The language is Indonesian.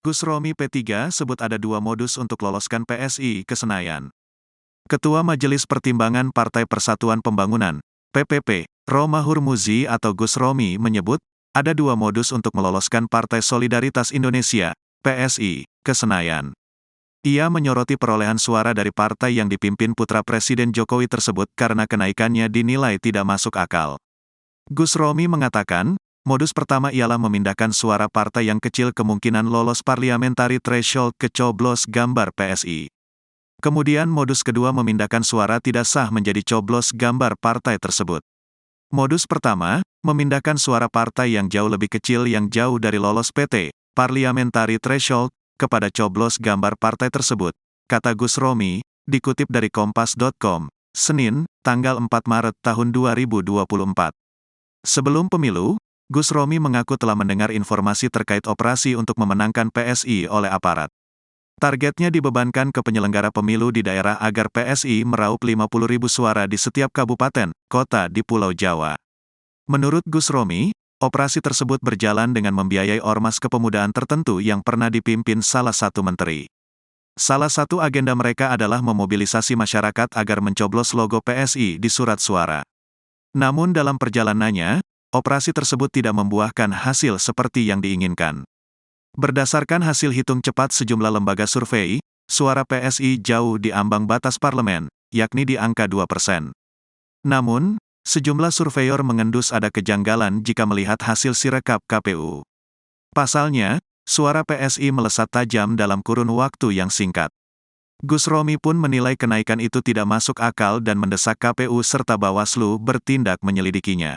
Gus Romi P3 sebut ada dua modus untuk loloskan PSI ke Senayan. Ketua Majelis Pertimbangan Partai Persatuan Pembangunan, PPP, Romahur Muzi atau Gus Romi menyebut, ada dua modus untuk meloloskan Partai Solidaritas Indonesia, PSI, ke Senayan. Ia menyoroti perolehan suara dari partai yang dipimpin putra Presiden Jokowi tersebut karena kenaikannya dinilai tidak masuk akal. Gus Romi mengatakan, modus pertama ialah memindahkan suara partai yang kecil kemungkinan lolos parliamentary threshold ke coblos gambar PSI. Kemudian modus kedua memindahkan suara tidak sah menjadi coblos gambar partai tersebut. Modus pertama, memindahkan suara partai yang jauh lebih kecil yang jauh dari lolos PT, parliamentary threshold, kepada coblos gambar partai tersebut, kata Gus Romi, dikutip dari Kompas.com, Senin, tanggal 4 Maret tahun 2024. Sebelum pemilu, Gus Romi mengaku telah mendengar informasi terkait operasi untuk memenangkan PSI oleh aparat. Targetnya dibebankan ke penyelenggara pemilu di daerah agar PSI meraup 50.000 suara di setiap kabupaten, kota di Pulau Jawa. Menurut Gus Romi, operasi tersebut berjalan dengan membiayai ormas kepemudaan tertentu yang pernah dipimpin salah satu menteri. Salah satu agenda mereka adalah memobilisasi masyarakat agar mencoblos logo PSI di surat suara. Namun dalam perjalanannya, operasi tersebut tidak membuahkan hasil seperti yang diinginkan. Berdasarkan hasil hitung cepat sejumlah lembaga survei, suara PSI jauh di ambang batas parlemen, yakni di angka 2%. Namun, sejumlah surveyor mengendus ada kejanggalan jika melihat hasil sirekap KPU. Pasalnya, suara PSI melesat tajam dalam kurun waktu yang singkat. Gus Romi pun menilai kenaikan itu tidak masuk akal dan mendesak KPU serta Bawaslu bertindak menyelidikinya.